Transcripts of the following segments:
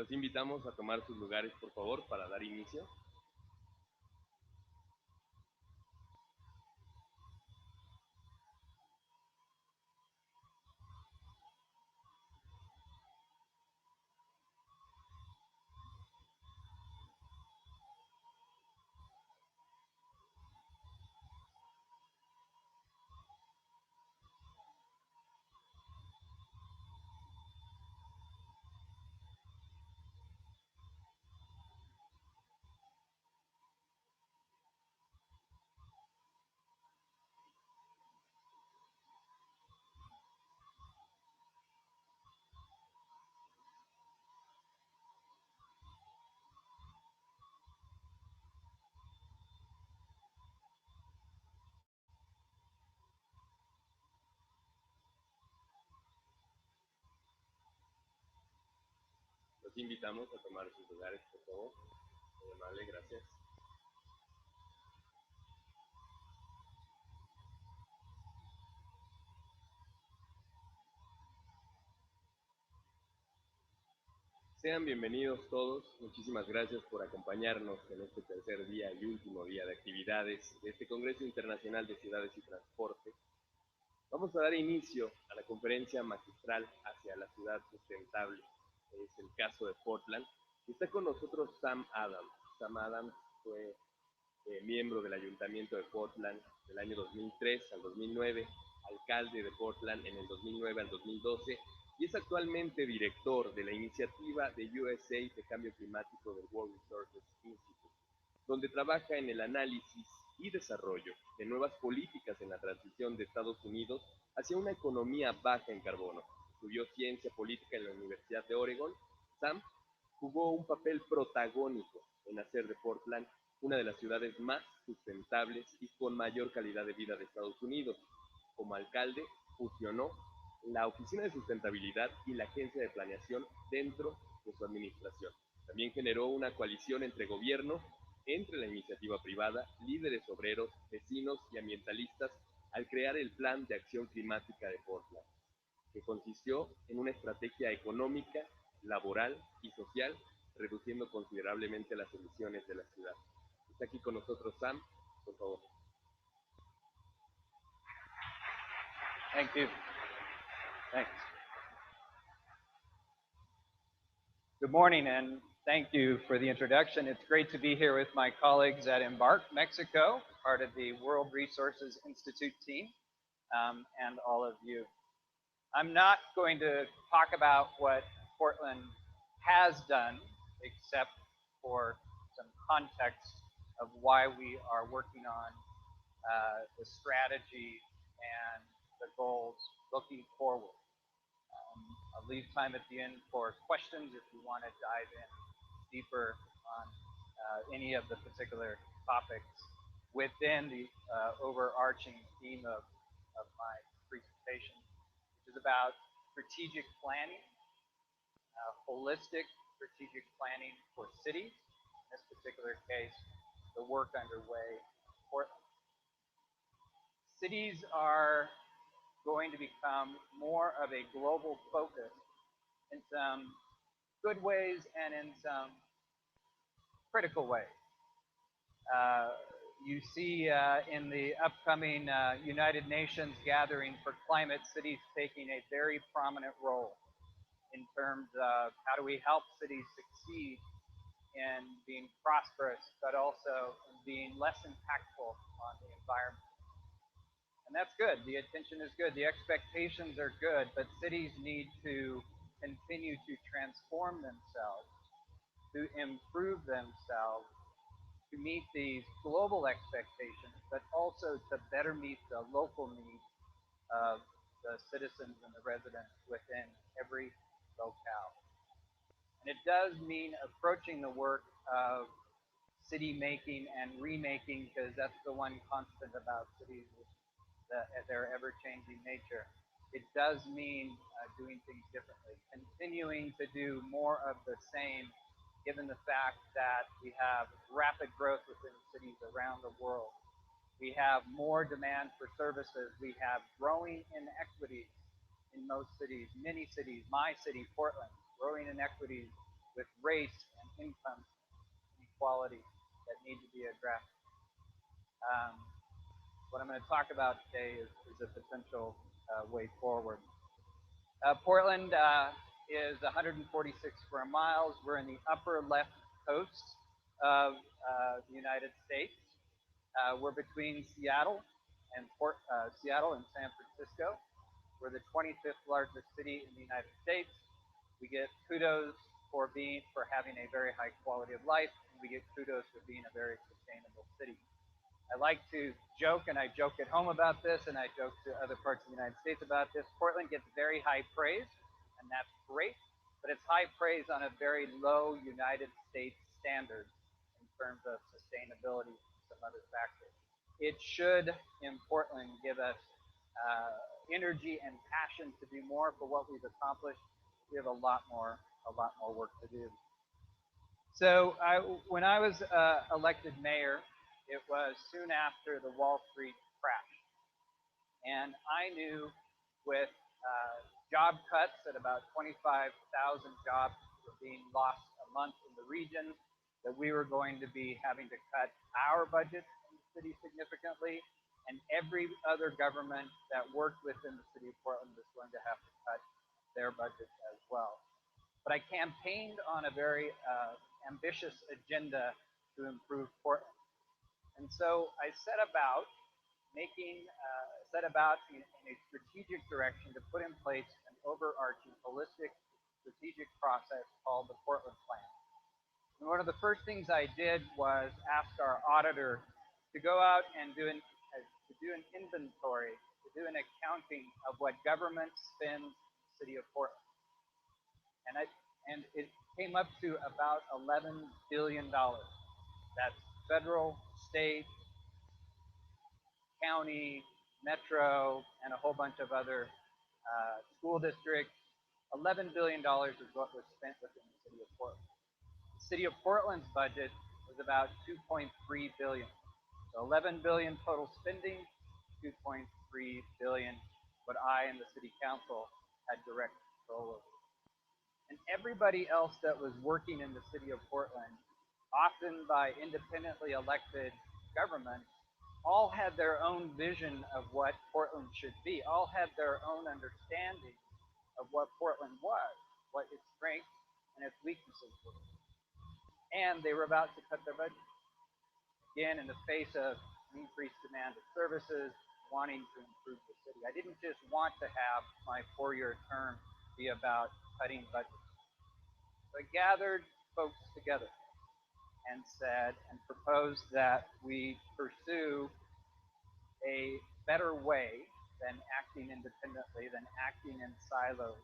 Los invitamos a tomar sus lugares, por favor, para dar inicio. Los invitamos a tomar sus lugares, por favor. Muy amable, gracias. Sean bienvenidos todos. Muchísimas gracias por acompañarnos en este tercer día y último día de actividades de este Congreso Internacional de Ciudades y Transporte. Vamos a dar inicio a la conferencia magistral hacia la ciudad sustentable. Es el caso de Portland. Está con nosotros Sam Adams. Sam Adams fue miembro del Ayuntamiento de Portland del año 2003 al 2009, alcalde de Portland en el 2009 al 2012 y es actualmente director de la iniciativa de USA de Cambio Climático del World Resources Institute, donde trabaja en el análisis y desarrollo de nuevas políticas en la transición de Estados Unidos hacia una economía baja en carbono. Estudió ciencia política en la Universidad de Oregon. Sam jugó un papel protagónico en hacer de Portland una de las ciudades más sustentables y con mayor calidad de vida de Estados Unidos. Como alcalde, fusionó la Oficina de Sustentabilidad y la Agencia de Planeación dentro de su administración. También generó una coalición entre gobierno, entre la iniciativa privada, líderes obreros, vecinos y ambientalistas al crear el Plan de Acción Climática de Portland, que consistió en una estrategia económica, laboral y social, reduciendo considerablemente las emisiones de la ciudad. Está aquí con nosotros Sam, por favor. Thank you. Thanks. Good morning, and thank you for the introduction. It's great to be here with my colleagues at Embark Mexico, part of the World Resources Institute team, and all of you. I'm not going to talk about what Portland has done, except for some context of why we are working on the strategy and the goals looking forward. I'll leave time at the end for questions if you want to dive in deeper on any of the particular topics within the overarching theme of my presentation, which is about strategic planning, holistic strategic planning for cities. In this particular case, the work underway in Portland. Cities are going to become more of a global focus in some good ways and in some critical ways. You see in the upcoming United Nations gathering for climate, cities taking a very prominent role in terms of how do we help cities succeed in being prosperous, but also in being less impactful on the environment. And that's good. The attention is good. The expectations are good, but cities need to continue to transform themselves, to improve themselves, to meet these global expectations, but also to better meet the local needs of the citizens and the residents within every locale. And it does mean approaching the work of city making and remaking, because that's the one constant about cities, their ever-changing nature. It does mean doing things differently, continuing to do more of the same, given the fact that we have rapid growth within cities around the world. We have more demand for services. We have growing inequities in most cities, many cities, my city, Portland, growing inequities with race and income inequality that need to be addressed. Um, what I'm going to talk about today is a potential way forward. Portland is 146 square miles. We're in the upper left coast of the United States. We're between Seattle and San Francisco. We're the 25th largest city in the United States. We get kudos for having a very high quality of life, and we get kudos for being a very sustainable city. I like to joke, and I joke at home about this, and I joke to other parts of the United States about this. Portland gets very high praise, and that's great, but it's high praise on a very low United States standard in terms of sustainability and some other factors. It should, in Portland, give us energy and passion to do more for what we've accomplished. We have a lot more work to do. So when I was elected mayor, it was soon after the Wall Street crash. And I knew with job cuts at about 25,000 jobs were being lost a month in the region, that we were going to be having to cut our budget in the city significantly, and every other government that worked within the city of Portland was going to have to cut their budgets as well. But I campaigned on a very ambitious agenda to improve Portland. And so I set about in a strategic direction to put in place an overarching, holistic, strategic process called the Portland Plan. And one of the first things I did was ask our auditor to go out and do an inventory, to do an accounting of what government spends in the city of Portland. And it came up to about $11 billion. That's federal, state, county, metro, and a whole bunch of other school districts. $11 billion is what was spent within the city of Portland. The city of Portland's budget was about $2.3 billion. So $11 billion total spending, $2.3 billion what I and the city council had direct control over. And everybody else that was working in the city of Portland, often by independently elected government, all had their own vision of what Portland should be, all had their own understanding of what Portland was, what its strengths and its weaknesses were. And they were about to cut their budget. Again, in the face of increased demand of services, wanting to improve the city. I didn't just want to have my 4-year term be about cutting budgets. So I gathered folks together and said and proposed that we pursue a better way than acting independently, than acting in silos,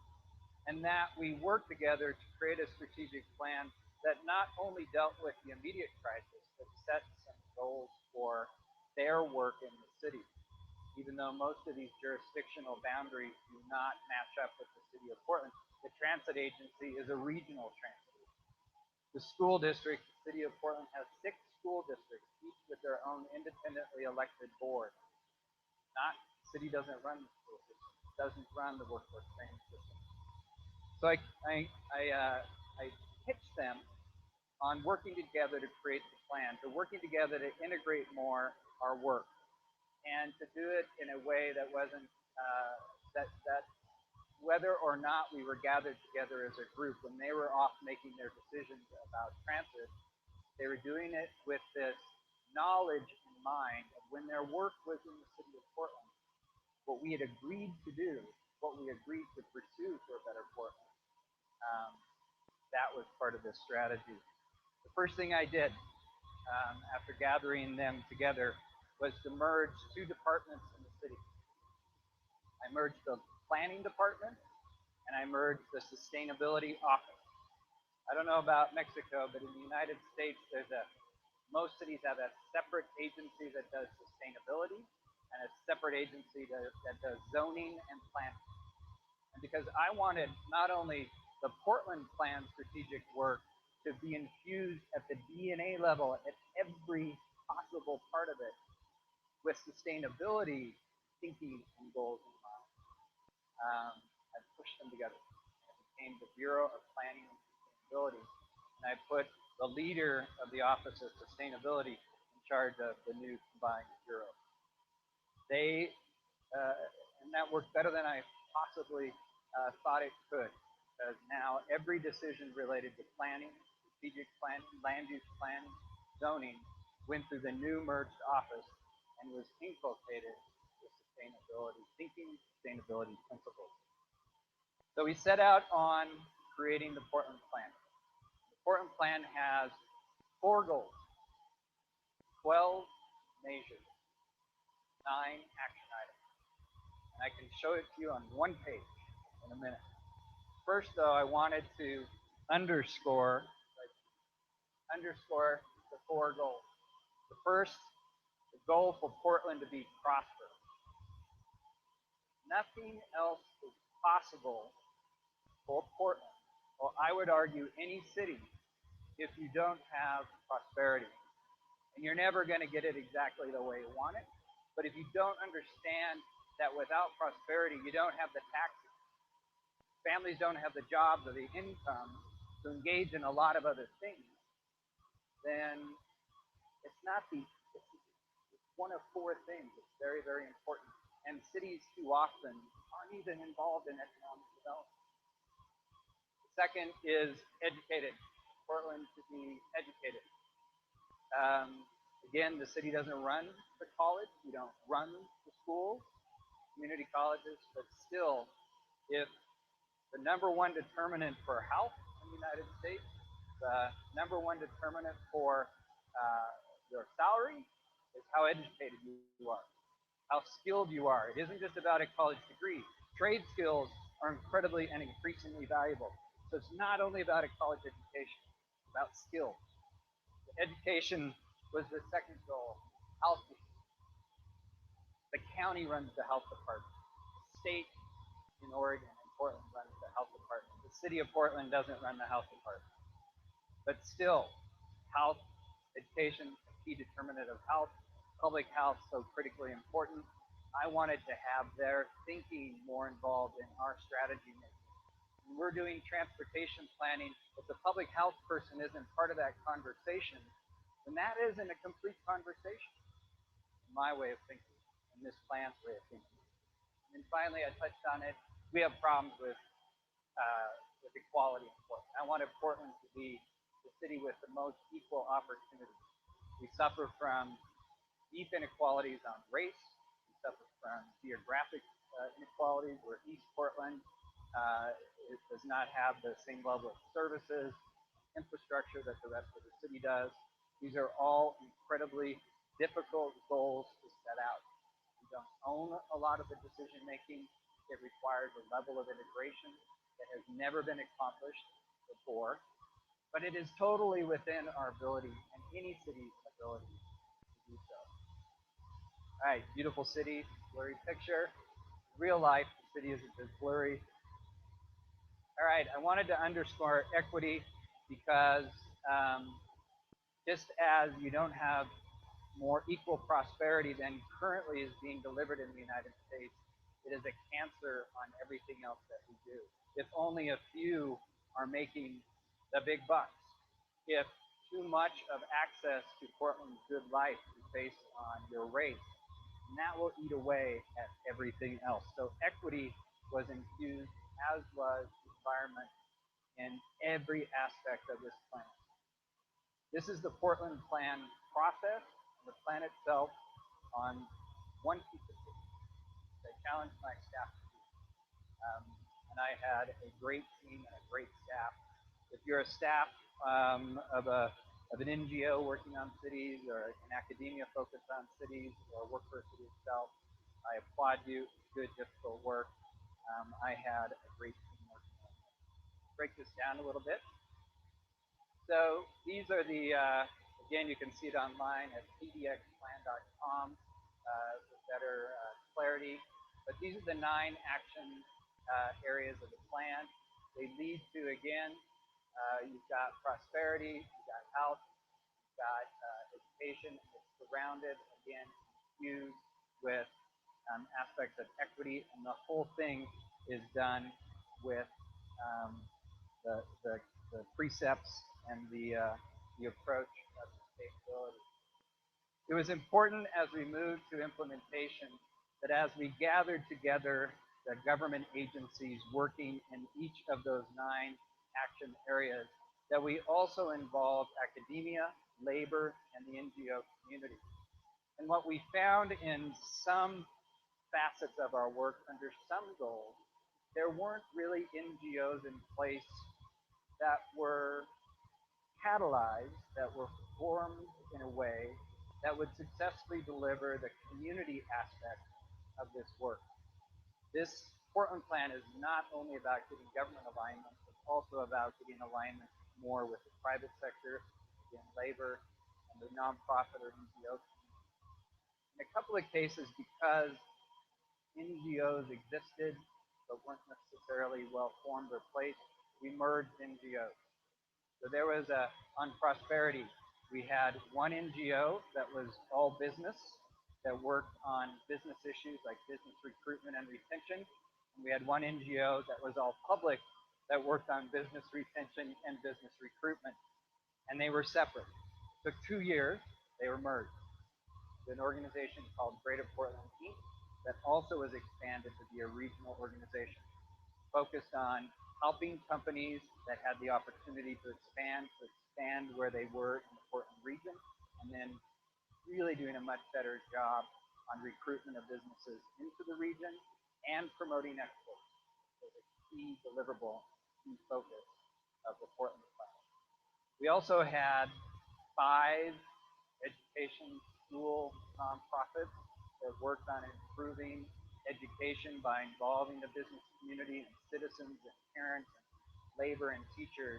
and that we work together to create a strategic plan that not only dealt with the immediate crisis, but set some goals for their work in the city. Even though most of these jurisdictional boundaries do not match up with the city of Portland, the transit agency is a regional transit agency. The school district, the city of Portland has 6 school districts, each with their own independently elected board. The city doesn't run the school system, doesn't run the workforce training system. So I pitched them on working together to create the plan, to working together to integrate more our work, and to do it in a way that wasn't that whether or not we were gathered together as a group, when they were off making their decisions about transit, they were doing it with this knowledge in mind of when their work was in the city of Portland, what we had agreed to do, what we agreed to pursue for a better Portland. That was part of this strategy. The first thing I did after gathering them together was to merge 2 departments in the city. I merged the planning department and I merged the sustainability office. I don't know about Mexico, but in the United States, most cities have a separate agency that does sustainability and a separate agency that does zoning and planning. And because I wanted not only the Portland plan strategic work to be infused at the DNA level, at every possible part of it, with sustainability thinking and goals in mind, I pushed them together. It became the Bureau of Planning and Sustainability. sustainability, and I put the leader of the Office of Sustainability in charge of the new combined bureau. They uh, and that worked better than I possibly thought it could, because now every decision related to planning, strategic planning, land use planning, zoning, went through the new merged office and was inculcated with sustainability thinking, sustainability principles. So we set out on creating the Portland Plan. The Portland Plan has 4 goals, 12 measures, 9 action items. And I can show it to you on one page in a minute. First, though, I wanted to underscore the 4 goals. The first, the goal for Portland to be prosperous. Nothing else is possible for Portland, or I would argue any city, if you don't have prosperity. And you're never going to get it exactly the way you want it. But if you don't understand that without prosperity, you don't have the taxes, families don't have the jobs or the income to engage in a lot of other things, then it's not it's one of 4 things. It's very, very important. And cities too often aren't even involved in economic development. The second is educated. Portland to be educated. Again, the city doesn't run the college. We don't run the schools, community colleges, but still, if the number one determinant for health in the United States, the number one determinant for your salary is how educated you are, how skilled you are. It isn't just about a college degree. Trade skills are incredibly and increasingly valuable. So it's not only about a college education, it's about skills. Education was the second goal. Healthy. The county runs the health department. The state in Oregon and Portland runs the health department. The city of Portland doesn't run the health department. But still, health, education, a key determinant of health, public health, so critically important. I wanted to have their thinking more involved in our strategy making. When we're doing transportation planning, if the public health person isn't part of that conversation, then that isn't a complete conversation, in my way of thinking, and this plan's way of thinking. And finally, I touched on it. We have problems with equality in Portland. I wanted Portland to be the city with the most equal opportunities. We suffer from deep inequalities on race. We suffer from geographic inequalities, where East Portland it does not have the same level of services, infrastructure that the rest of the city does. These are all incredibly difficult goals to set out. We don't own a lot of the decision making. It requires a level of integration that has never been accomplished before, but it is totally within our ability and any city's ability to do so. All right, beautiful city, blurry picture. Real life, the city isn't as blurry. All right, I wanted to underscore equity because just as you don't have more equal prosperity than currently is being delivered in the United States, it is a cancer on everything else that we do. If only a few are making the big bucks, if too much of access to Portland's good life is based on your race, and that will eat away at everything else. So equity was infused, as was the environment, in every aspect of this plan. This is the Portland Plan process, and the plan itself on one piece of paper. I challenged my staff to do. And I had a great team and a great staff. If you're a staff of an NGO working on cities, or an academia focused on cities, or work for a city itself, I applaud you. It's good, difficult work. I had a great team working on it. Break this down a little bit. So these are again, you can see it online at pdxplan.com for better clarity. But these are the 9 action areas of the plan. They lead to, again, you've got prosperity, you've got health, you've got education. It's surrounded, again, infused with aspects of equity, and the whole thing is done with the the precepts and the approach of sustainability. It was important as we moved to implementation that as we gathered together the government agencies working in each of those 9 action areas, that we also involved academia, labor, and the NGO community. And what we found in some facets of our work under some goals, there weren't really NGOs in place that were catalyzed, that were formed in a way that would successfully deliver the community aspect of this work. This Portland plan is not only about getting government alignment, it's also about getting alignment more with the private sector, again, labor, and the nonprofit or NGO community. In a couple of cases, because NGOs existed but weren't necessarily well formed or placed, we merged NGOs. So there was on prosperity, we had one NGO that was all business, that worked on business issues like business recruitment and retention. And we had one NGO that was all public that worked on business retention and business recruitment. And they were separate. It took 2 years, they were merged. An organization called Greater Portland Inc. that also was expanded to be a regional organization focused on helping companies that had the opportunity to expand where they were in the Portland region, and then really doing a much better job on recruitment of businesses into the region and promoting exports. So the key deliverable, key focus of the Portland plan. We also had 5 education school nonprofits that worked on improving education by involving the business community and citizens and parents and labor and teachers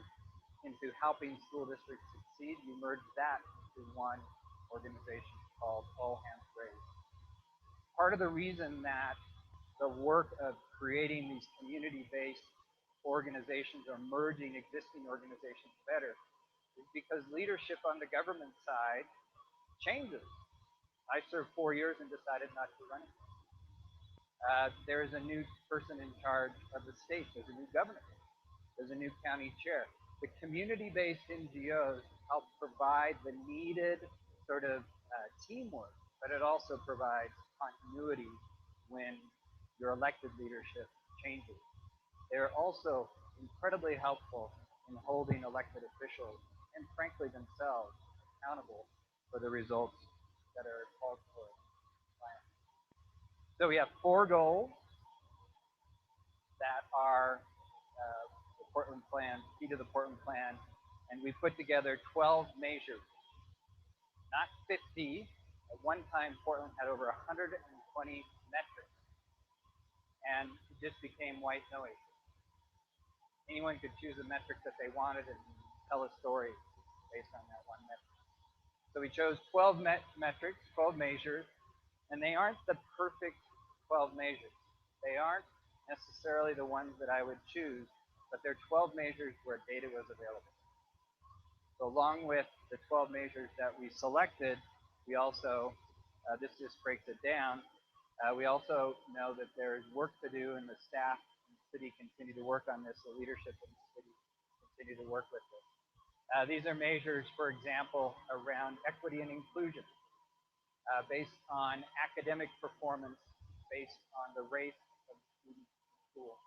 into helping school districts succeed. We merged that into one organization called All Hands Raised. Part of the reason that the work of creating these community-based organizations or merging existing organizations better is because leadership on the government side changes. I served 4 years and decided not to run it. There is a new person in charge of the state. There's a new governor. There's a new county chair. The community-based NGOs help provide the needed sort of teamwork, but it also provides continuity when your elected leadership changes. They're also incredibly helpful in holding elected officials and frankly themselves accountable for the results that are called for. So we have 4 goals that are the Portland plan, key to the Portland plan, and we put together 12 measures, not 50. At one time, Portland had over 120 metrics, and it just became white noise. Anyone could choose a metric that they wanted and tell a story based on that one metric. So we chose 12 metrics, 12 measures, and they aren't the perfect 12 measures. They aren't necessarily the ones that I would choose, but they're 12 measures where data was available. So along with the 12 measures that we selected, we also, this just breaks it down, we also know that there is work to do, and the staff and the city continue to work on this, the leadership in the city continue to work with this. These are measures, for example, around equity and inclusion, based on academic performance, based on the race of students in school.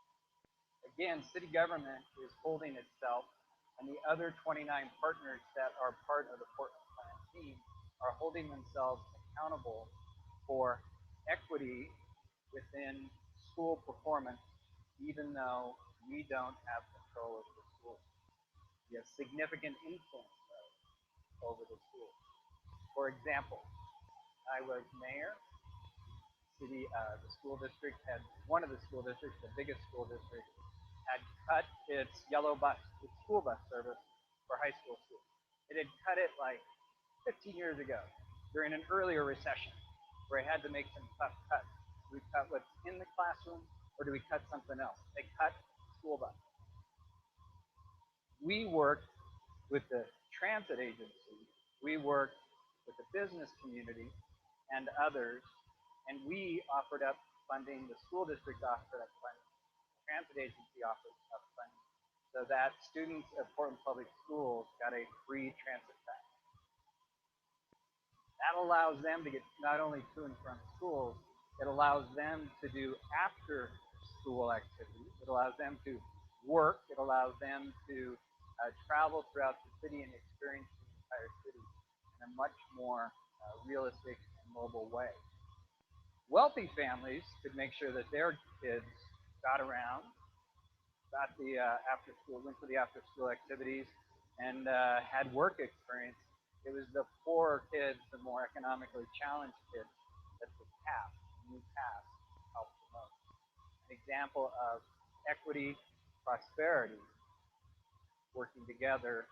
Again, city government is holding itself, and the other 29 partners that are part of the Portland Plan team are holding themselves accountable for equity within school performance, even though we don't have control over the schools. We have significant influence, though, over the schools. For example, I was mayor. The school district had, one of the school districts, the biggest school district, had cut its its school bus service for high school students. It had cut it like 15 years ago during an earlier recession where it had to make some tough cuts. Do we cut what's in the classroom or do we cut something else? They cut school bus. We worked with the transit agency, we worked with the business community and others, and we offered up funding, the school district offered up funding, the transit agency offered up funding so that students at Portland Public Schools got a free transit pass. That allows them to get not only to and from schools, it allows them to do after school activities. It allows them to work. It allows them to travel throughout the city and experience the entire city in a much more realistic and mobile way. Wealthy families could make sure that their kids got around, got the after school, went to the after school activities, and had work experience. It was the poorer kids, the more economically challenged kids, that the pass, the new pass, helped the most. An example of equity, prosperity working together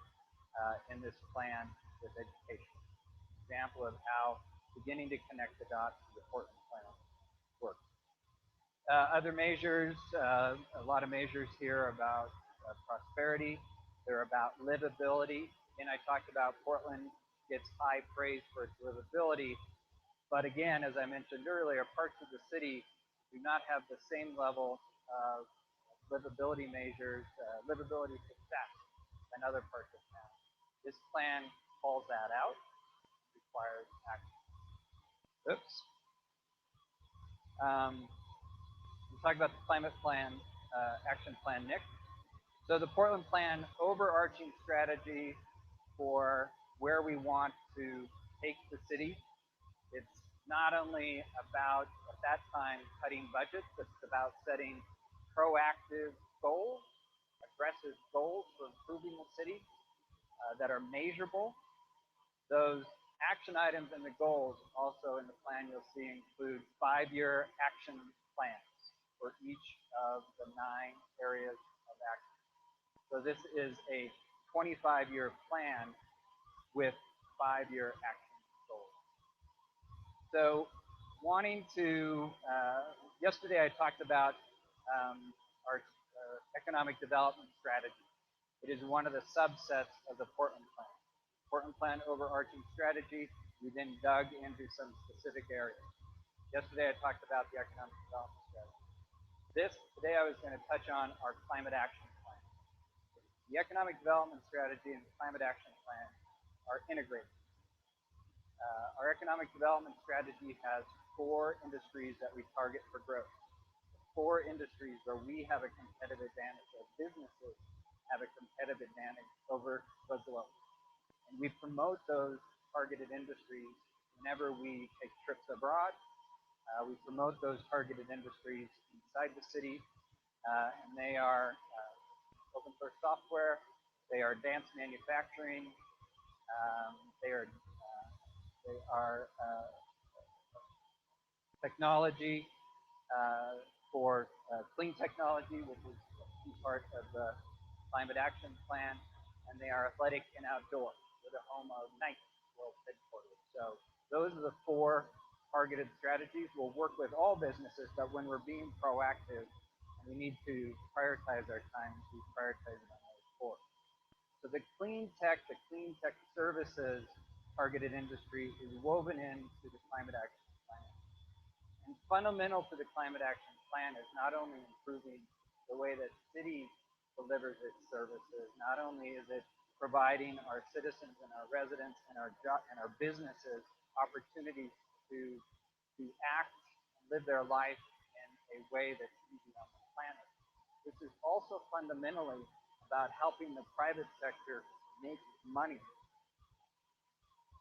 in this plan with education. An example of how beginning to connect the dots to the Portland plan works. Other measures, a lot of measures here about prosperity. They're about livability. And I talked about Portland gets high praise for its livability. But again, as I mentioned earlier, parts of the city do not have the same level of livability measures, livability success than other parts of town. This plan calls that out, requires action. Oops. We'll talk about the climate plan, action plan, Nick. So the Portland plan overarching strategy for where we want to take the city. It's not only about, at that time, cutting budgets, but it's about setting proactive goals, aggressive goals for improving the city that are measurable. Those action items and the goals also in the plan you'll see include 5-year action plans for each of the 9 areas of action. So this is a 25-year plan with 5-year action goals. So wanting to, yesterday I talked about our economic development strategy. It is one of the subsets of the Portland plan. Portland plan overarching strategy, we then dug into some specific areas. Yesterday I talked about the economic development strategy. Today I was going to touch on our climate action plan. The economic development strategy and the climate action plan are integrated. Our economic development strategy has 4 industries that we target for growth. 4 industries where we have a competitive advantage, or businesses have a competitive advantage over the globe. And we promote those targeted industries whenever we take trips abroad. We promote those targeted industries inside the city, and they are open source software, they are advanced manufacturing, they are technology for clean technology, which is a key part of the climate action plan, and they are athletic and outdoor. We're the home of Nike World Headquarters. So those are the 4 targeted strategies. We'll work with all businesses, but when we're being proactive, we need to prioritize our time, we prioritize it on those 4. So the clean tech services targeted industry is woven into the climate action plan. And fundamental to the climate action plan is not only improving the way that city delivers its services, not only is it providing our citizens and our residents and our businesses opportunities to act and live their life in a way that's easy on the planet. This is also fundamentally about helping the private sector make money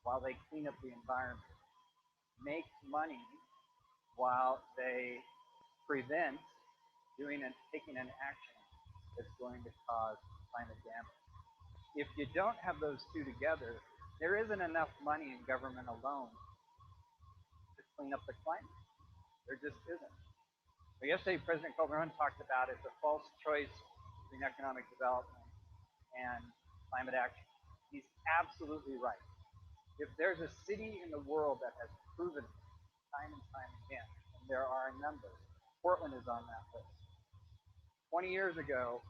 while they clean up the environment, make money while they prevent taking an action that's going to cause climate damage. If you don't have those 2 together, there isn't enough money in government alone to clean up the climate. There just isn't. So yesterday, President Calderon talked about it's a false choice between economic development and climate action. He's absolutely right. If there's a city in the world that has proven it time and time again, and there are a number, Portland is on that list. 20 years ago,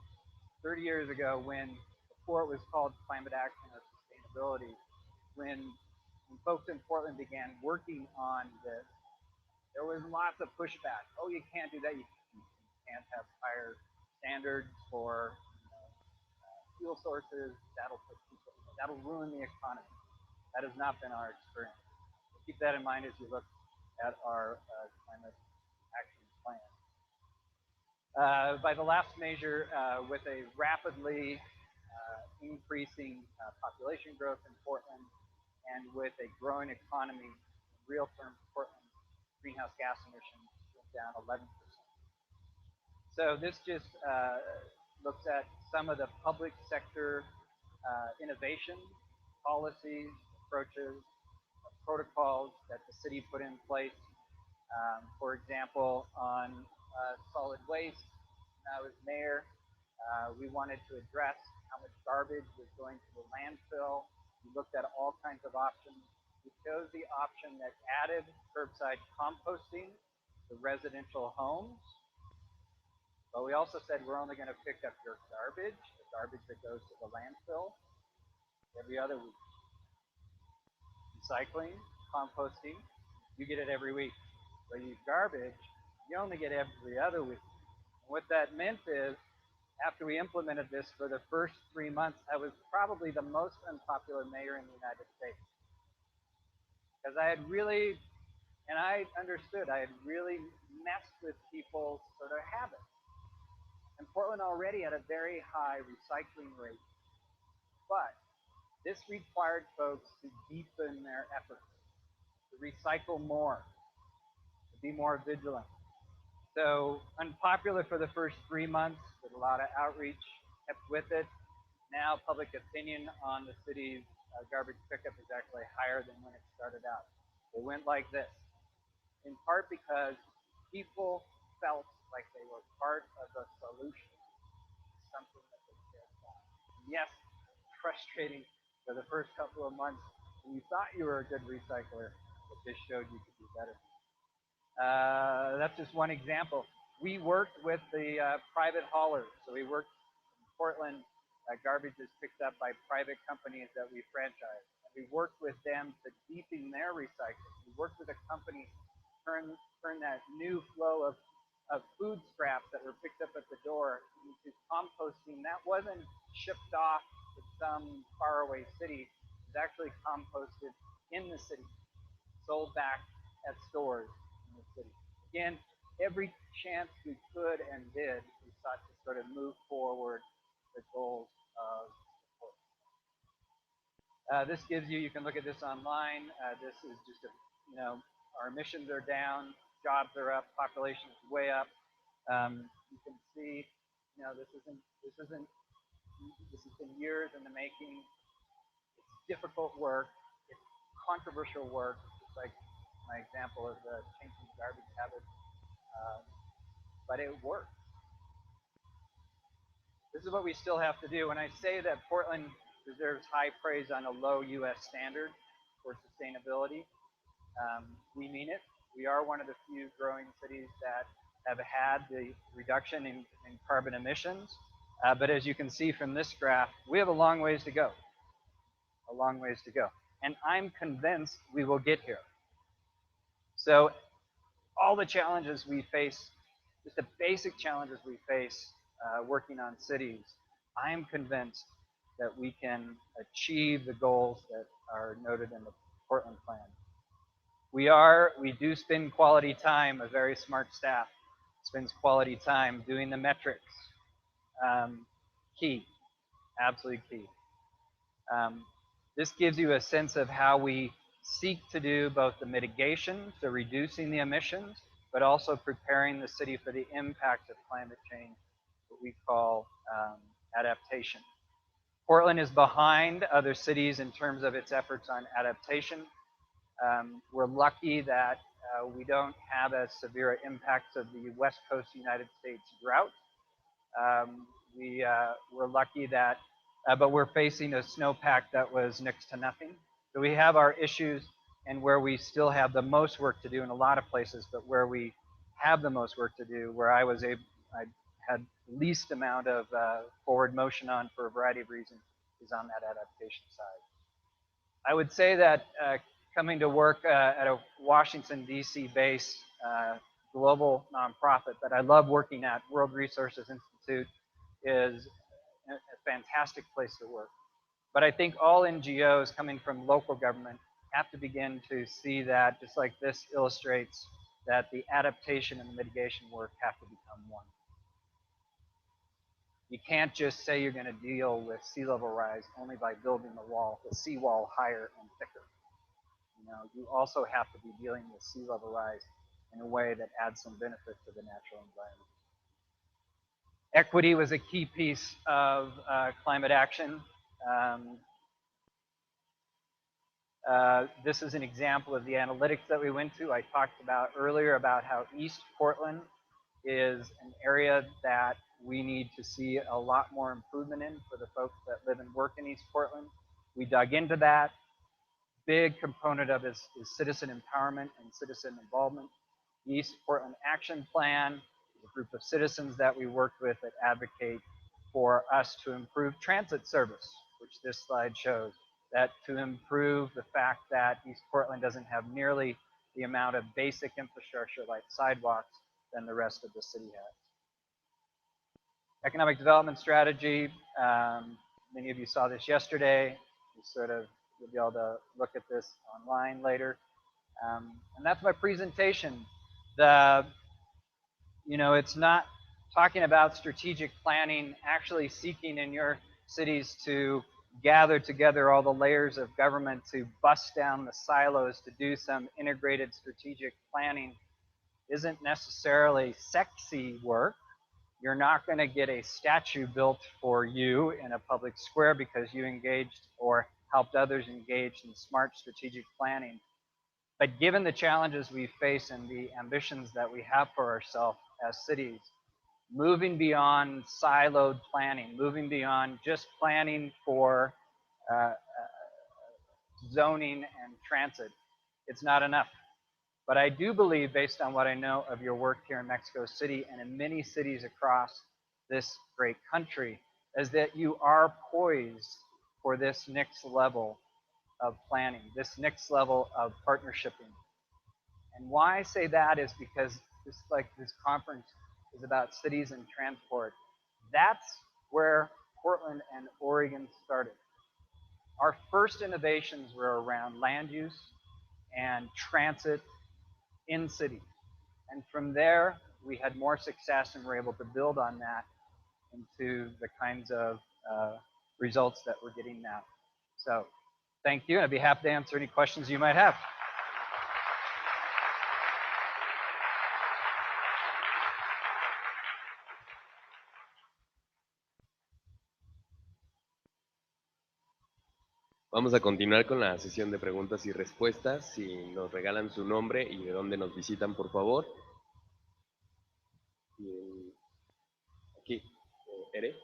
30 years ago, before it was called climate action or sustainability, when folks in Portland began working on this, there was lots of pushback. Oh, you can't do that. You can't have higher standards for fuel sources, that'll ruin the economy. That has not been our experience. So keep that in mind as you look at our climate action plan. By the last measure, with a rapidly increasing population growth in Portland and with a growing economy, in real terms, Portland's greenhouse gas emissions went down 11%. So this just looks at some of the public sector innovation, policies, approaches, protocols that the city put in place. For example, on solid waste, when I was mayor, we wanted to address how much garbage was going to the landfill. We looked at all kinds of options. We chose the option that added curbside composting to residential homes. But we also said we're only going to pick up your garbage, the garbage that goes to the landfill, every other week. Recycling, composting, you get it every week. But you garbage, you only get every other week. And what that meant is, after we implemented this for the first 3 months, I was probably the most unpopular mayor in the United States. Because I had really, and I understood, I had really messed with people's sort of habits. And Portland already had a very high recycling rate. But this required folks to deepen their efforts, to recycle more, to be more vigilant. So unpopular for the first 3 months, with a lot of outreach kept with it. Now public opinion on the city's garbage pickup is actually higher than when it started out. It went like this, in part because people felt like they were part of the solution, something that they cared about. And yes, frustrating for the first couple of months when you thought you were a good recycler, but this showed you could do better. That's just one example. We worked with the private haulers. So we worked in Portland. Garbage is picked up by private companies that we franchise. And we worked with them to deepen their recycling. We worked with a company to turn that new flow of food scraps that were picked up at the door into composting. That wasn't shipped off to some faraway city. It was actually composted in the city, sold back at stores in the city. Again, every chance we could and did, we sought to sort of move forward the goals of support. This gives you, you can look at this online. This is just our emissions are down, jobs are up, population is way up. You can see, this has been years in the making. It's difficult work. It's controversial work, just like my example of the changing garbage habits. But it works. This is what we still have to do. When I say that Portland deserves high praise on a low U.S. standard for sustainability, we mean it. We are one of the few growing cities that have had the reduction in carbon emissions. But as you can see from this graph, we have a long ways to go. A long ways to go. And I'm convinced we will get here. So all the challenges we face, just the basic challenges we face working on cities, I am convinced that we can achieve the goals that are noted in the Portland plan. We do spend quality time, a very smart staff spends quality time doing the metrics. Key, absolutely key. This gives you a sense of how we seek to do both the mitigation, so reducing the emissions, but also preparing the city for the impact of climate change, what we call adaptation. Portland is behind other cities in terms of its efforts on adaptation. We're lucky that we don't have as severe impacts of the West Coast United States drought. We're lucky that, but we're facing a snowpack that was next to nothing. So we have our issues, and where we still have the most work to do in a lot of places, but where we have the most work to do, where I had least amount of forward motion on for a variety of reasons, is on that adaptation side. I would say that coming to work at a Washington, D.C. based global nonprofit that I love working at, World Resources Institute, is a fantastic place to work. But I think all NGOs coming from local government have to begin to see that, just like this illustrates, that the adaptation and the mitigation work have to become one. You can't just say you're going to deal with sea level rise only by building the seawall higher and thicker. You also have to be dealing with sea level rise in a way that adds some benefit to the natural environment. Equity was a key piece of climate action. This is an example of the analytics that we went to. I talked about earlier about how East Portland is an area that we need to see a lot more improvement in for the folks that live and work in East Portland. We dug into that. Big component of it is citizen empowerment and citizen involvement. The East Portland Action Plan is a group of citizens that we worked with that advocate for us to improve transit service, which this slide shows, that to improve the fact that East Portland doesn't have nearly the amount of basic infrastructure like sidewalks than the rest of the city has. Economic development strategy, many of you saw this yesterday. You'll be able to look at this online later. And that's my presentation. It's not talking about strategic planning, actually seeking in your cities to gather together all the layers of government to bust down the silos to do some integrated strategic planning isn't necessarily sexy work. You're not going to get a statue built for you in a public square because you engaged or helped others engage in smart strategic planning. But given the challenges we face and the ambitions that we have for ourselves as cities, moving beyond siloed planning, moving beyond just planning for zoning and transit, it's not enough. But I do believe, based on what I know of your work here in Mexico City and in many cities across this great country, is that you are poised for this next level of planning, this next level of partnershiping. And why I say that is because this conference is about cities and transport. That's where Portland and Oregon started. Our first innovations were around land use and transit in cities. And from there, we had more success and were able to build on that into the kinds of results that we're getting now. So thank you, and I'd be happy to answer any questions you might have. Vamos a continuar con la sesión de preguntas y respuestas. Si nos regalan su nombre y de dónde nos visitan, por favor. Aquí, Ere.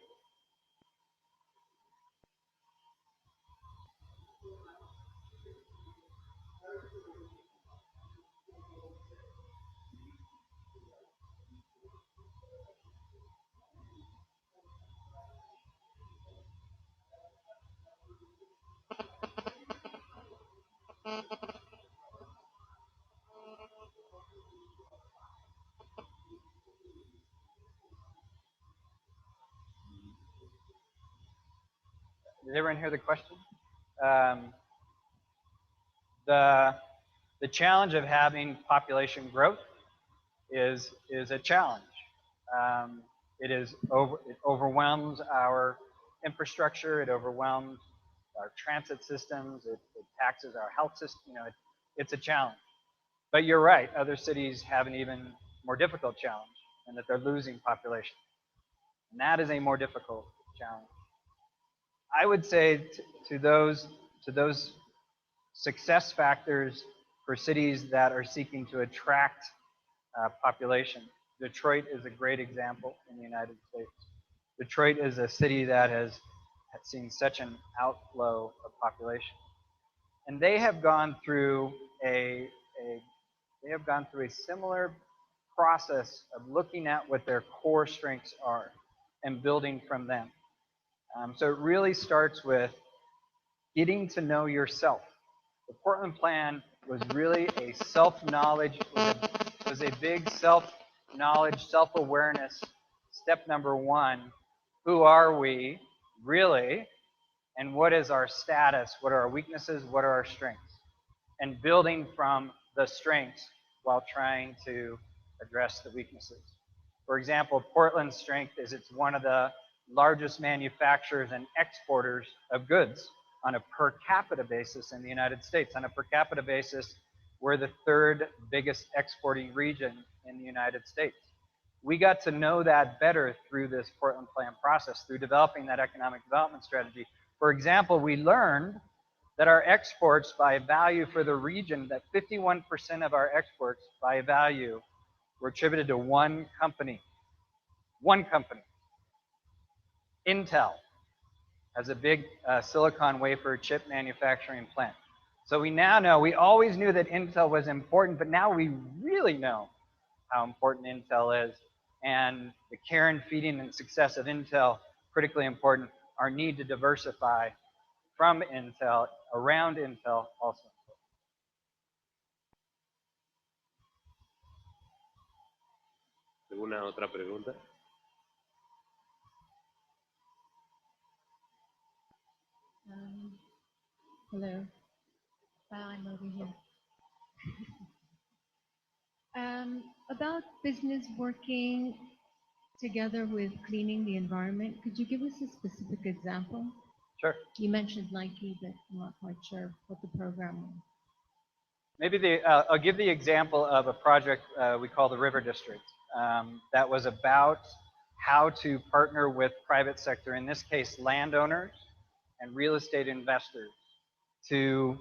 Did everyone hear the question? The challenge of having population growth is a challenge. It overwhelms our infrastructure. It overwhelms our transit systems. It taxes our health system. It's a challenge. But you're right. Other cities have an even more difficult challenge, and that they're losing population, and that is a more difficult challenge. I would say to those success factors for cities that are seeking to attract population, Detroit is a great example in the United States. Detroit is a city that has seen such an outflow of population, and they have gone through a similar process of looking at what their core strengths are and building from them. So it really starts with getting to know yourself. The Portland Plan was really a self-knowledge, was a big self-knowledge, self-awareness. Step number one, who are we? really, and what is our status, what are our weaknesses, what are our strengths, and building from the strengths while trying to address the weaknesses. For example, Portland's strength is it's one of the largest manufacturers and exporters of goods on a per capita basis in the United States. On a per capita basis, we're the third biggest exporting region in the United States. We got to know that better through this Portland Plan process, through developing that economic development strategy. For example, we learned that our exports by value for the region, that 51% of our exports by value were attributed to one company. One company. Intel has a big silicon wafer chip manufacturing plant. So we now know, we always knew that Intel was important, but now we really know how important Intel is, and the care and feeding and success of Intel, critically important. Our need to diversify from Intel, around Intel, also. ¿Alguna otra pregunta? Hello. I'm over here. About business working together with cleaning the environment, could you give us a specific example? Sure. You mentioned Nike, but I'm not quite sure what the program was. Maybe I'll give the example of a project we call the River District that was about how to partner with private sector, in this case landowners and real estate investors, to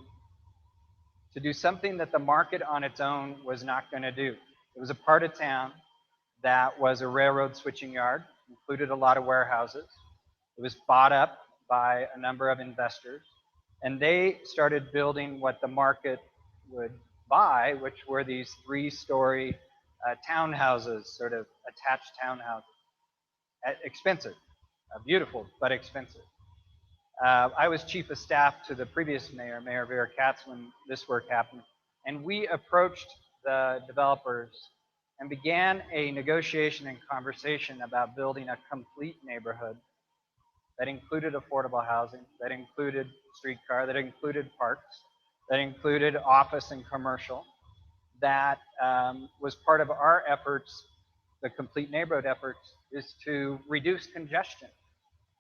do something that the market on its own was not going to do. It was a part of town that was a railroad switching yard, included a lot of warehouses. It was bought up by a number of investors, and they started building what the market would buy, which were these three-story townhouses, sort of attached townhouses. Expensive, beautiful, but expensive. I was chief of staff to the previous mayor, Mayor Vera Katz, when this work happened, and we approached the developers and began a negotiation and conversation about building a complete neighborhood that included affordable housing, that included streetcar, that included parks, that included office and commercial, that was part of our efforts, the complete neighborhood efforts, is to reduce congestion,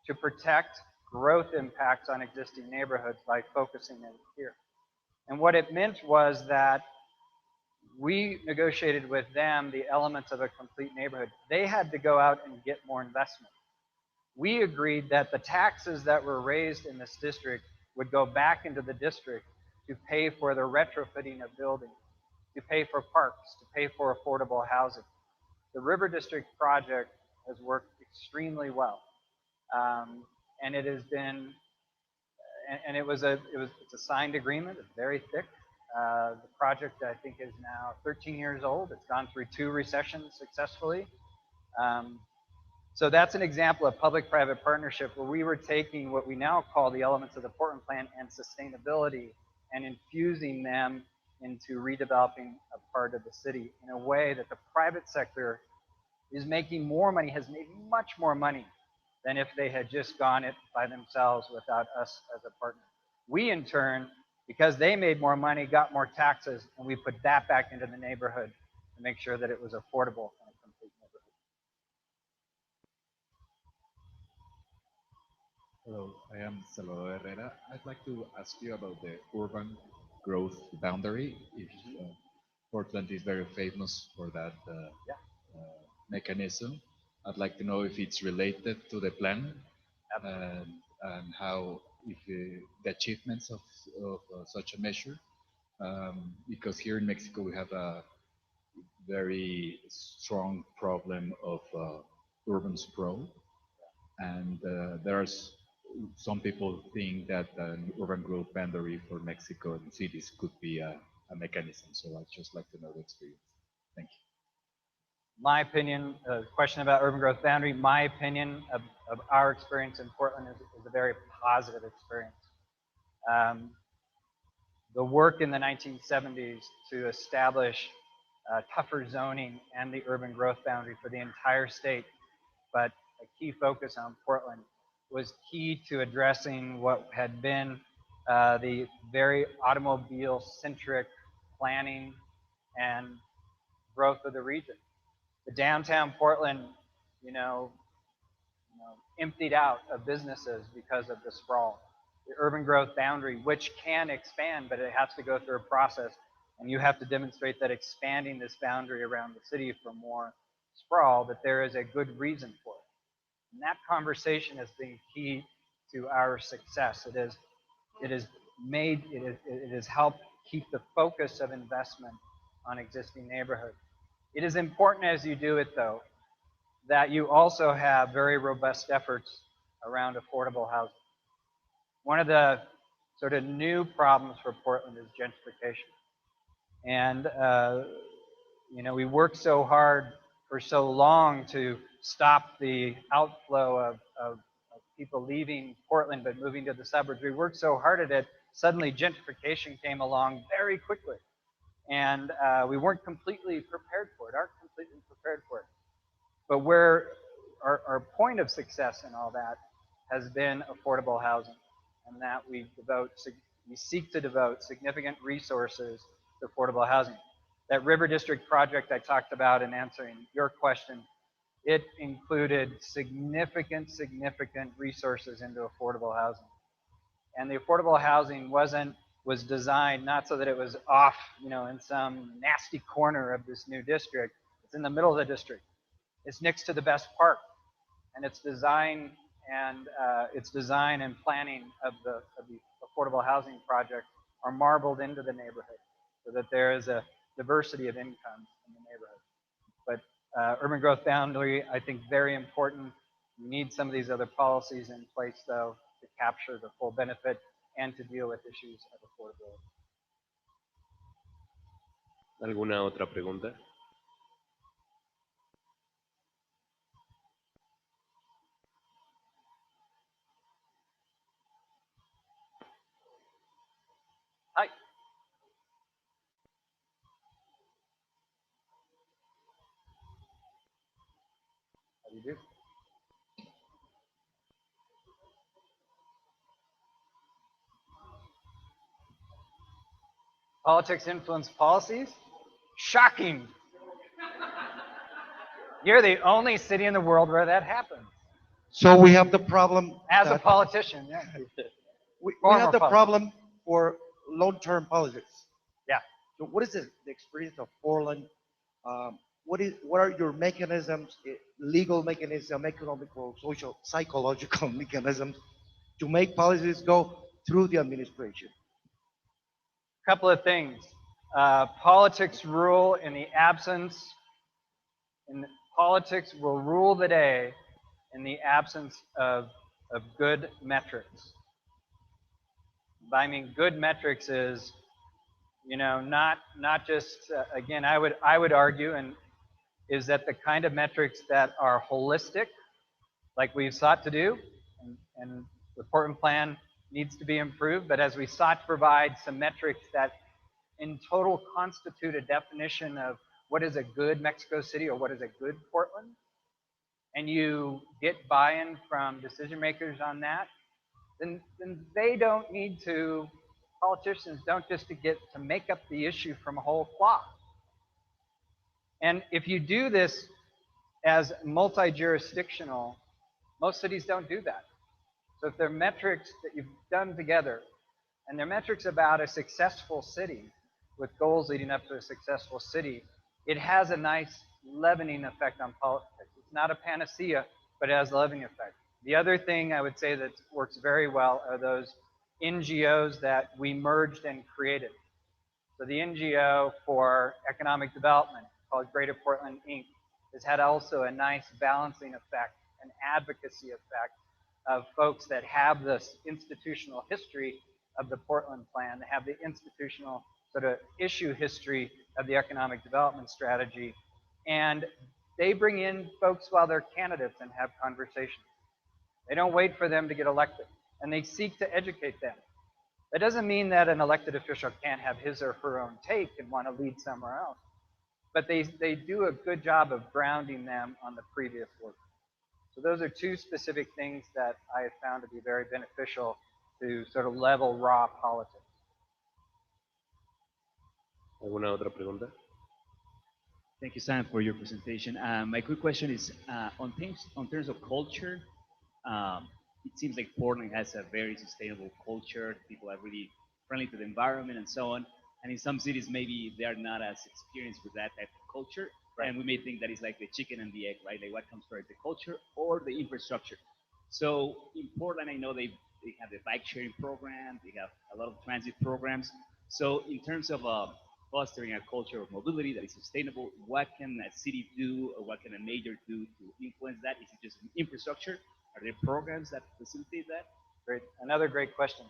to protect growth impacts on existing neighborhoods by focusing in here. And what it meant was that we negotiated with them the elements of a complete neighborhood. They had to go out and get more investment. We agreed that the taxes that were raised in this district would go back into the district to pay for the retrofitting of buildings, to pay for parks, to pay for affordable housing. The River District project has worked extremely well. And it has been, and it's a signed agreement. It's very thick. The project, I think, is now 13 years old. It's gone through 2 recessions successfully. So that's an example of public-private partnership where we were taking what we now call the elements of the Portland Plan and sustainability and infusing them into redeveloping a part of the city in a way that the private sector is making more money, has made much more money than if they had just gone it by themselves without us as a partner. We, in turn, because they made more money, got more taxes, and we put that back into the neighborhood to make sure that it was affordable and a complete neighborhood. Hello, I am Salvador Herrera. I'd like to ask you about the urban growth boundary. If Portland is very famous for that mechanism, I'd like to know if it's related to the plan and how, if the achievements of such a measure, because here in Mexico we have a very strong problem of urban sprawl, and there's some people think that an urban growth boundary for Mexico and cities could be a mechanism. So I'd just like to know the experience. Thank you. My opinion, question about urban growth boundary, my opinion of our experience in Portland is a very positive experience. The work in the 1970s to establish tougher zoning and the urban growth boundary for the entire state, but a key focus on Portland, was key to addressing what had been the very automobile-centric planning and growth of the region. The downtown Portland, emptied out of businesses because of the sprawl. The urban growth boundary, which can expand, but it has to go through a process, and you have to demonstrate that expanding this boundary around the city for more sprawl, that there is a good reason for it. And that conversation has been key to our success. It has helped keep the focus of investment on existing neighborhoods. It is important as you do it, though, that you also have very robust efforts around affordable housing. One of the sort of new problems for Portland is gentrification. And, we worked so hard for so long to stop the outflow of people leaving Portland but moving to the suburbs. We worked so hard at it, suddenly gentrification came along very quickly. And we weren't completely prepared for it, aren't completely prepared for it. But where our point of success in all that has been affordable housing, and that we seek to devote significant resources to affordable housing. That River District project I talked about in answering your question, it included significant resources into affordable housing. And the affordable housing was designed not so that it was off, in some nasty corner of this new district. It's in the middle of the district. It's next to the best park, and its design and planning of the affordable housing project are marbled into the neighborhood, so that there is a diversity of incomes in the neighborhood. But urban growth boundary, I think, very important. You need some of these other policies in place, though, to capture the full benefit and to deal with issues of affordability. ¿Alguna otra pregunta? Hi. How do you do? Politics influence policies? Shocking. You're the only city in the world where that happens. So we have the problem. As a politician, yeah. We have the problem for long-term politics. Yeah. So what is the experience of Portland? What are your mechanisms, legal mechanisms, economical, social, psychological mechanisms to make policies go through the administration? Couple of things. Politics rule in the absence, politics will rule the day in the absence of good metrics. I mean, good metrics is, not just, again, I would argue, and is that the kind of metrics that are holistic, like we've sought to do, and the Portland plan needs to be improved, but as we sought to provide some metrics that in total constitute a definition of what is a good Mexico City or what is a good Portland, and you get buy-in from decision makers on that, then they don't need to, politicians don't just get to make up the issue from a whole cloth. And if you do this as multi-jurisdictional, most cities don't do that. So if they're metrics that you've done together, and they're metrics about a successful city, with goals leading up to a successful city, it has a nice leavening effect on politics. It's not a panacea, but it has a leavening effect. The other thing I would say that works very well are those NGOs that we merged and created. So the NGO for economic development, called Greater Portland, Inc., has had also a nice balancing effect, an advocacy effect of folks that have this institutional history of the Portland plan, they have the institutional sort of issue history of the economic development strategy, and they bring in folks while they're candidates and have conversations. They don't wait for them to get elected, and they seek to educate them. That doesn't mean that an elected official can't have his or her own take and want to lead somewhere else, but they do a good job of grounding them on the previous work. So those are two specific things that I have found to be very beneficial to sort of level raw politics. ¿Alguna otra pregunta? Thank you, Sam, for your presentation. My quick question is on terms of culture. It seems like Portland has a very sustainable culture. People are really friendly to the environment and so on. And in some cities, maybe they are not as experienced with that type of culture. Right. And we may think that it's like the chicken and the egg, right? Like what comes first, the culture or the infrastructure? So in Portland, I know they have the bike sharing program. They have a lot of transit programs. So in terms of fostering a culture of mobility that is sustainable, what can a city do or what can a mayor do to influence that? Is it just infrastructure? Are there programs that facilitate that? Great. Another great question.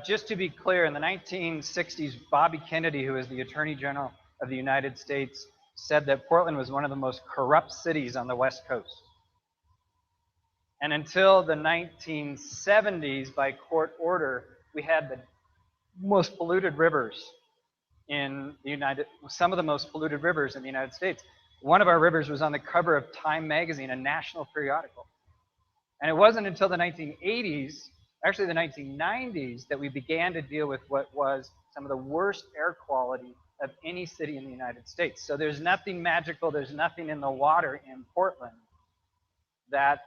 Just to be clear, in the 1960s, Bobby Kennedy, who was the Attorney General of the United States, said that Portland was one of the most corrupt cities on the West Coast. And until the 1970s, by court order, we had the most polluted rivers in the some of the most polluted rivers in the United States. One of our rivers was on the cover of Time magazine, a national periodical. And it wasn't until the 1980s, actually the 1990s, that we began to deal with what was some of the worst air quality of any city in the United States. So there's nothing magical, there's nothing in the water in Portland that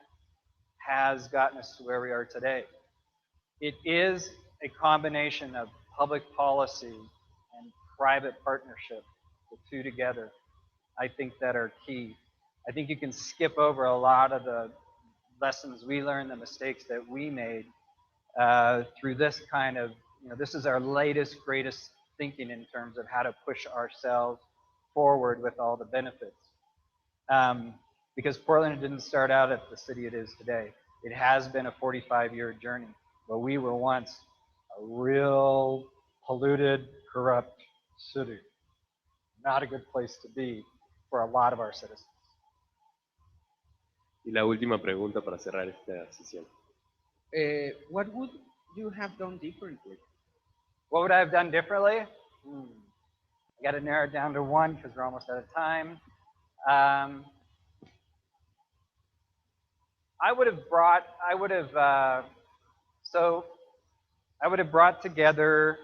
has gotten us to where we are today. It is a combination of public policy and private partnership, the two together, I think that are key. I think you can skip over a lot of the lessons we learned, the mistakes that we made through this kind of, this is our latest, greatest thinking in terms of how to push ourselves forward with all the benefits. Because Portland didn't start out at the city it is today. It has been a 45-year journey, but we were once a real polluted, corrupt city. Not a good place to be for a lot of our citizens. Y la última pregunta para cerrar esta sesión. What would you have done differently? What would I have done differently? I got to narrow it down to one because we're almost out of time. I would have brought together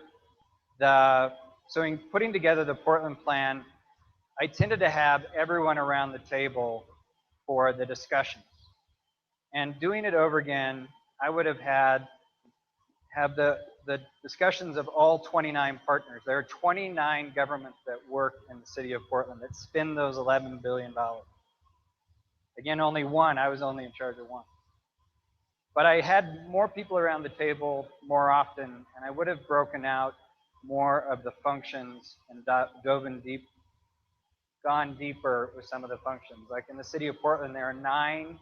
so in putting together the Portland plan, I tended to have everyone around the table for the discussions. And doing it over again, I would have have the discussions of all 29 partners. There are 29 governments that work in the city of Portland that spend those $11 billion. Again, only one. I was only in charge of one. But I had more people around the table more often, and I would have broken out more of the functions and gone deeper with some of the functions. Like in the city of Portland, there are 9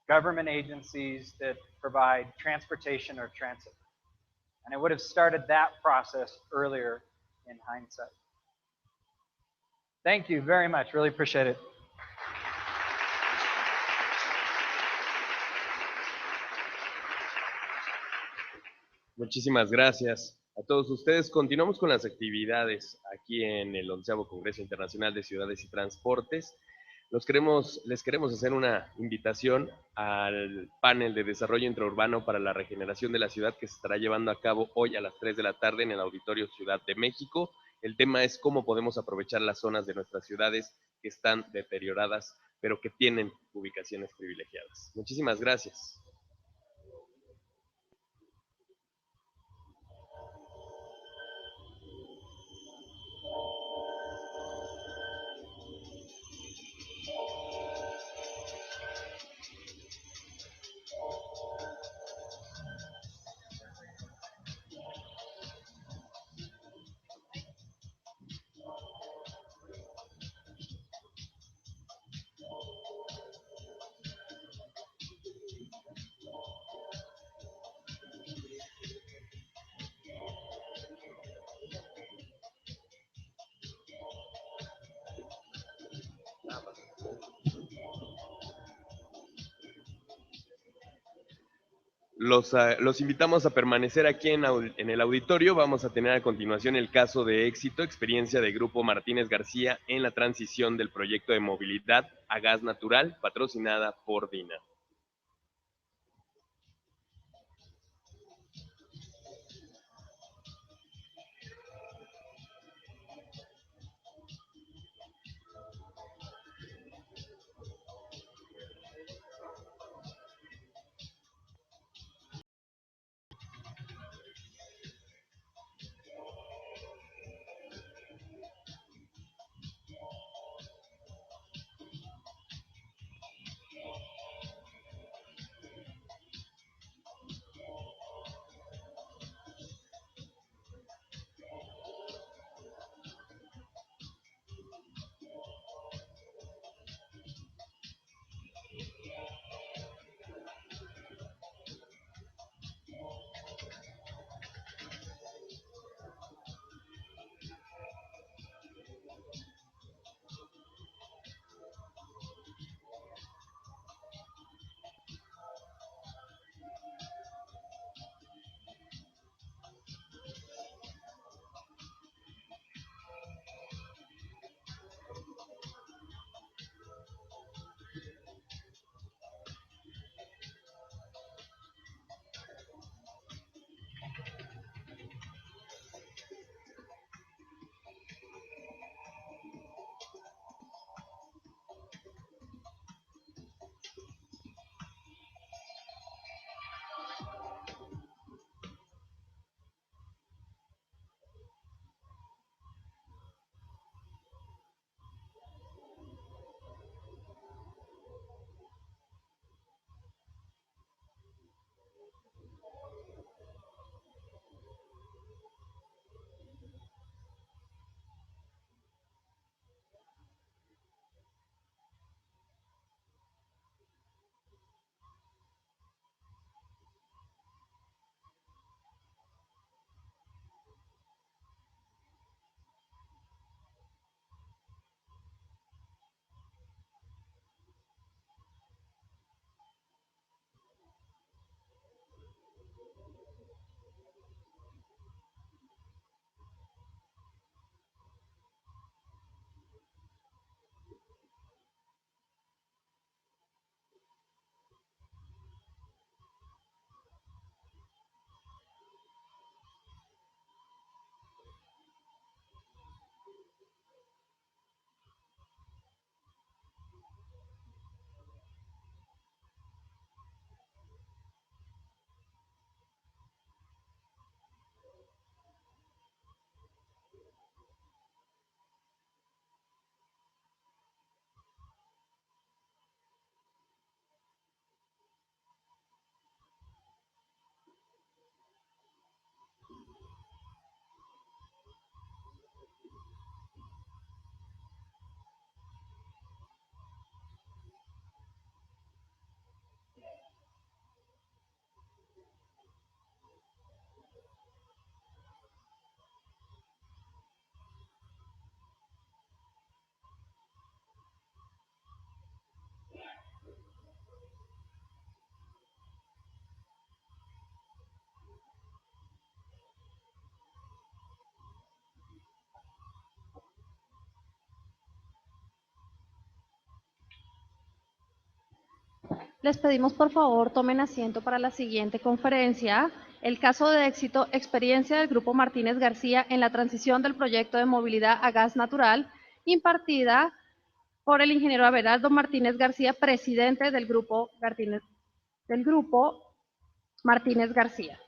government agencies that provide transportation or transit. And I would have started that process earlier in hindsight. Thank you very much. Really appreciate it. Muchísimas gracias a todos ustedes. Continuamos con las actividades aquí en el 11º Congreso Internacional de Ciudades y Transportes. Les queremos hacer una invitación al panel de desarrollo intraurbano para la regeneración de la ciudad que se estará llevando a cabo hoy a las 3 de la tarde en el Auditorio Ciudad de México. El tema es cómo podemos aprovechar las zonas de nuestras ciudades que están deterioradas, pero que tienen ubicaciones privilegiadas. Muchísimas gracias. Los invitamos a permanecer aquí en el auditorio. Vamos a tener a continuación el caso de éxito, experiencia de Grupo Martínez García en la transición del proyecto de movilidad a gas natural, patrocinada por DINA. Les pedimos por favor tomen asiento para la siguiente conferencia. El caso de éxito, experiencia del Grupo Martínez García en la transición del proyecto de movilidad a gas natural, impartida por el ingeniero Abelardo Martínez García, presidente del grupo Martínez García.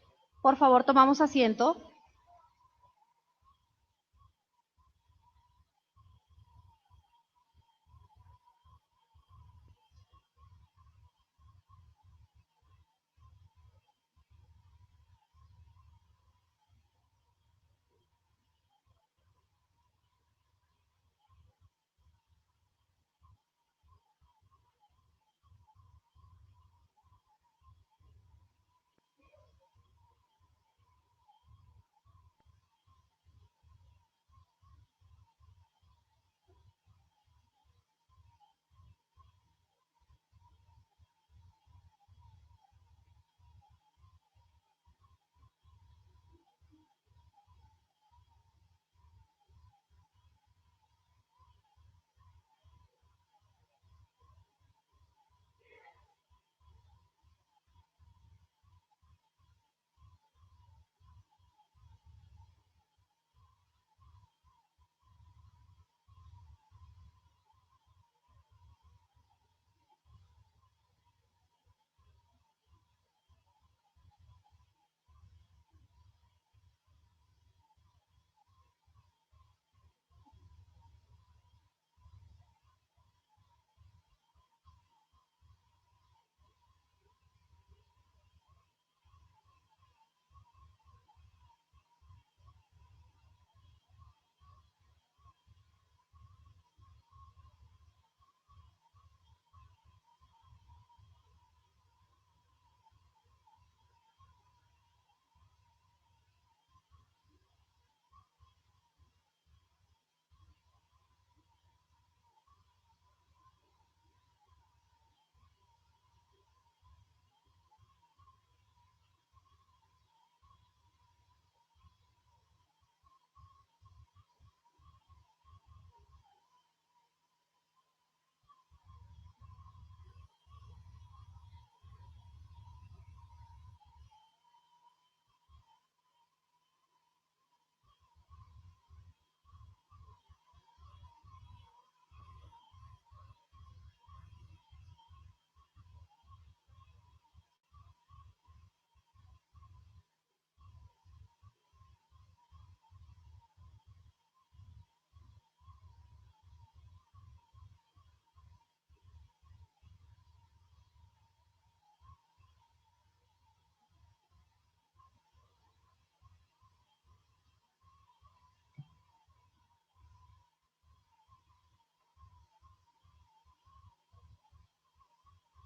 Por favor, tomamos asiento.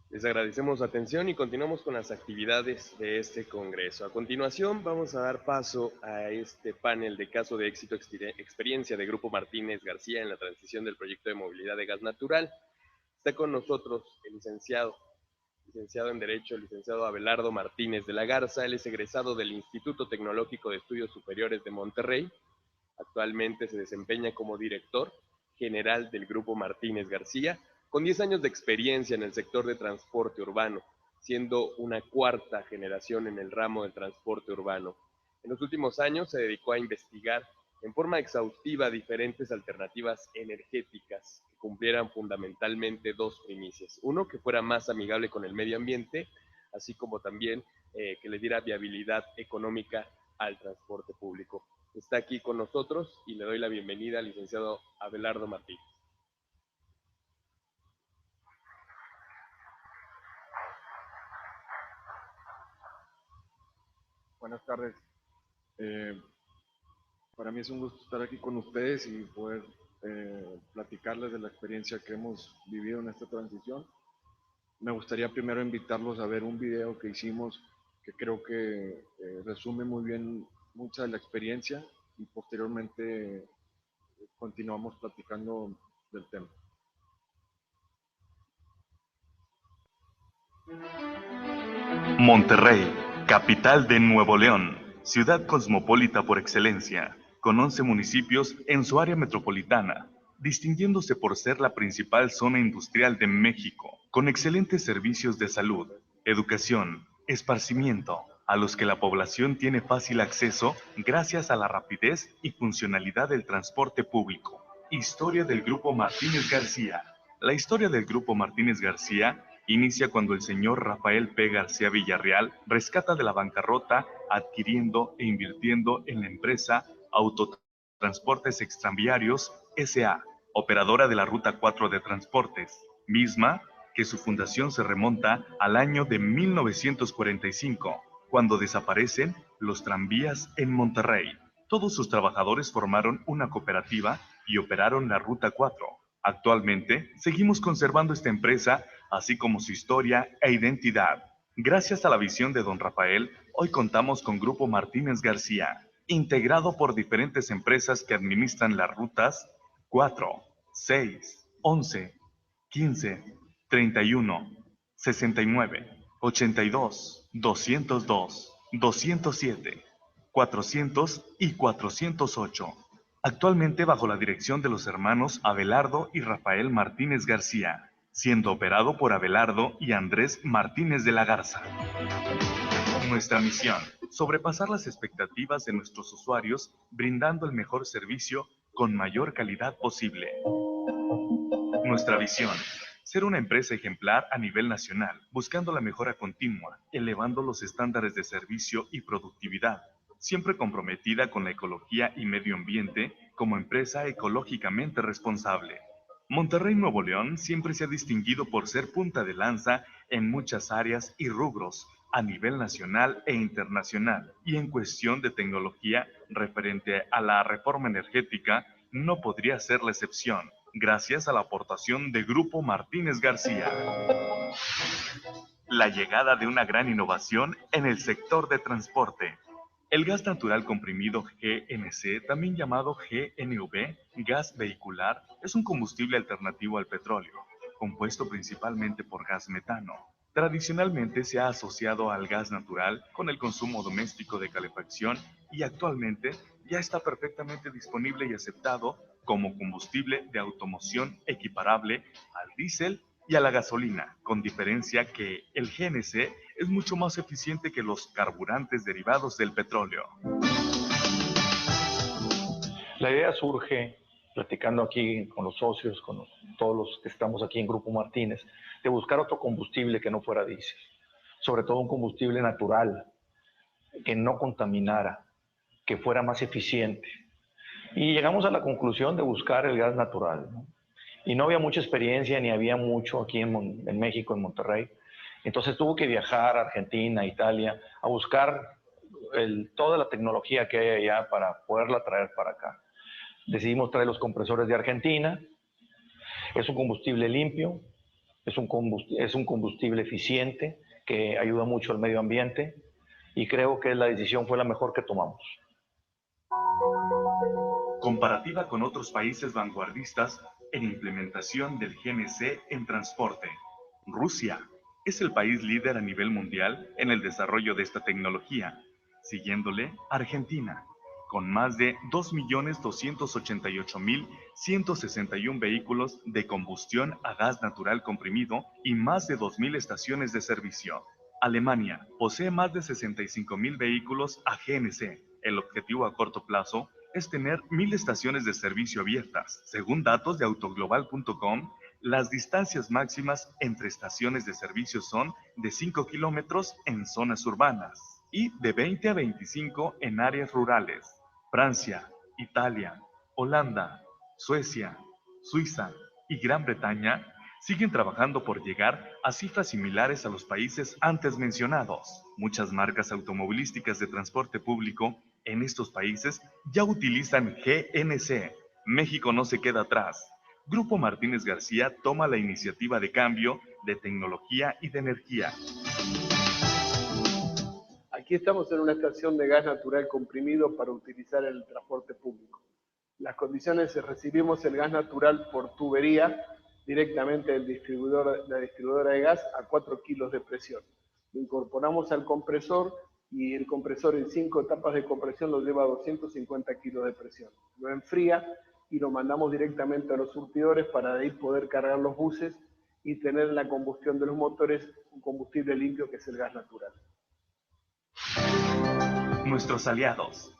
Les agradecemos su atención y continuamos con las actividades de este Congreso. A continuación vamos a dar paso a este panel de caso de éxito experiencia de Grupo Martínez García en la transición del proyecto de movilidad de gas natural. Está con nosotros el licenciado en Derecho, el licenciado Abelardo Martínez de la Garza. Él es egresado del Instituto Tecnológico de Estudios Superiores de Monterrey. Actualmente se desempeña como director general del Grupo Martínez García, con 10 años de experiencia en el sector de transporte urbano, siendo una cuarta generación en el ramo del transporte urbano. En los últimos años se dedicó a investigar en forma exhaustiva diferentes alternativas energéticas que cumplieran fundamentalmente dos primicias. Uno, que fuera más amigable con el medio ambiente, así como también que le diera viabilidad económica al transporte público. Está aquí con nosotros y le doy la bienvenida al licenciado Abelardo Martínez. Buenas tardes. Para mí es un gusto estar aquí con ustedes y poder platicarles de la experiencia que hemos vivido en esta transición. Me gustaría primero invitarlos a ver un video que hicimos que creo que resume muy bien mucha de la experiencia y posteriormente continuamos platicando del tema. Monterrey, capital de Nuevo León, ciudad cosmopolita por excelencia, con 11 municipios en su área metropolitana, distinguiéndose por ser la principal zona industrial de México, con excelentes servicios de salud, educación, esparcimiento, a los que la población tiene fácil acceso gracias a la rapidez y funcionalidad del transporte público. Historia del Grupo Martínez García. La historia del Grupo Martínez García inicia cuando el señor Rafael P. García Villarreal rescata de la bancarrota adquiriendo e invirtiendo en la empresa Autotransportes Extranviarios S.A., operadora de la Ruta 4 de Transportes, misma que su fundación se remonta al año de 1945, cuando desaparecen los tranvías en Monterrey. Todos sus trabajadores formaron una cooperativa y operaron la Ruta 4. Actualmente, seguimos conservando esta empresa, así como su historia e identidad. Gracias a la visión de don Rafael, hoy contamos con Grupo Martínez García, integrado por diferentes empresas que administran las rutas 4, 6, 11, 15, 31, 69, 82, 202, 207, 400 y 408. Actualmente bajo la dirección de los hermanos Abelardo y Rafael Martínez García, siendo operado por Abelardo y Andrés Martínez de la Garza. Nuestra misión, sobrepasar las expectativas de nuestros usuarios, brindando el mejor servicio con mayor calidad posible. Nuestra visión, ser una empresa ejemplar a nivel nacional, buscando la mejora continua, elevando los estándares de servicio y productividad, siempre comprometida con la ecología y medio ambiente como empresa ecológicamente responsable. Monterrey, Nuevo León, siempre se ha distinguido por ser punta de lanza en muchas áreas y rubros, a nivel nacional e internacional, y en cuestión de tecnología referente a la reforma energética, no podría ser la excepción, gracias a la aportación de Grupo Martínez García. La llegada de una gran innovación en el sector de transporte. El gas natural comprimido GNC, también llamado GNV, gas vehicular, es un combustible alternativo al petróleo, compuesto principalmente por gas metano. Tradicionalmente se ha asociado al gas natural con el consumo doméstico de calefacción y actualmente ya está perfectamente disponible y aceptado como combustible de automoción equiparable al diésel y a la gasolina, con diferencia que el GNC es mucho más eficiente que los carburantes derivados del petróleo. La idea surge platicando aquí con los socios, con todos los que estamos aquí en Grupo Martínez, de buscar otro combustible que no fuera diésel, sobre todo un combustible natural, que no contaminara, que fuera más eficiente. Y llegamos a la conclusión de buscar el gas natural, ¿no? Y no había mucha experiencia, ni había mucho aquí en México, en Monterrey. Entonces tuvo que viajar a Argentina, Italia, a buscar toda la tecnología que hay allá para poderla traer para acá. Decidimos traer los compresores de Argentina. Es un combustible limpio, es un combustible eficiente que ayuda mucho al medio ambiente y creo que la decisión fue la mejor que tomamos. Comparativa con otros países vanguardistas en implementación del GNC en transporte. Rusia es el país líder a nivel mundial en el desarrollo de esta tecnología, siguiéndole Argentina, con más de 2.288.161 vehículos de combustión a gas natural comprimido y más de 2.000 estaciones de servicio. Alemania posee más de 65.000 vehículos a GNC. El objetivo a corto plazo es tener 1.000 estaciones de servicio abiertas. Según datos de autoglobal.com, las distancias máximas entre estaciones de servicio son de 5 kilómetros en zonas urbanas y de 20 a 25 en áreas rurales. Francia, Italia, Holanda, Suecia, Suiza y Gran Bretaña siguen trabajando por llegar a cifras similares a los países antes mencionados. Muchas marcas automovilísticas de transporte público en estos países ya utilizan GNC. México no se queda atrás. Grupo Martínez García toma la iniciativa de cambio, de tecnología y de energía. Aquí estamos en una estación de gas natural comprimido para utilizar el transporte público. Las condiciones es recibimos el gas natural por tubería directamente del distribuidor, la distribuidora de gas a 4 kilos de presión. Lo incorporamos al compresor y el compresor en 5 etapas de compresión lo lleva a 250 kilos de presión. Lo enfría y lo mandamos directamente a los surtidores para de ahí poder cargar los buses y tener la combustión de los motores un combustible limpio que es el gas natural. Nuestros aliados.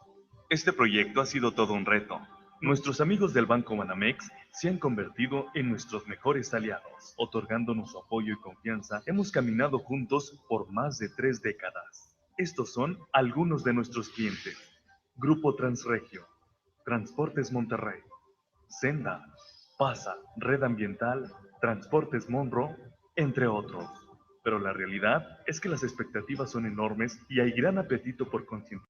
Este proyecto ha sido todo un reto. Nuestros amigos del Banco Banamex se han convertido en nuestros mejores aliados. Otorgándonos su apoyo y confianza, hemos caminado juntos por más de 3 décadas. Estos son algunos de nuestros clientes. Grupo Transregio, Transportes Monterrey, Senda, Pasa, Red Ambiental, Transportes Monro, entre otros. Pero la realidad es que las expectativas son enormes y hay gran apetito por concientizar.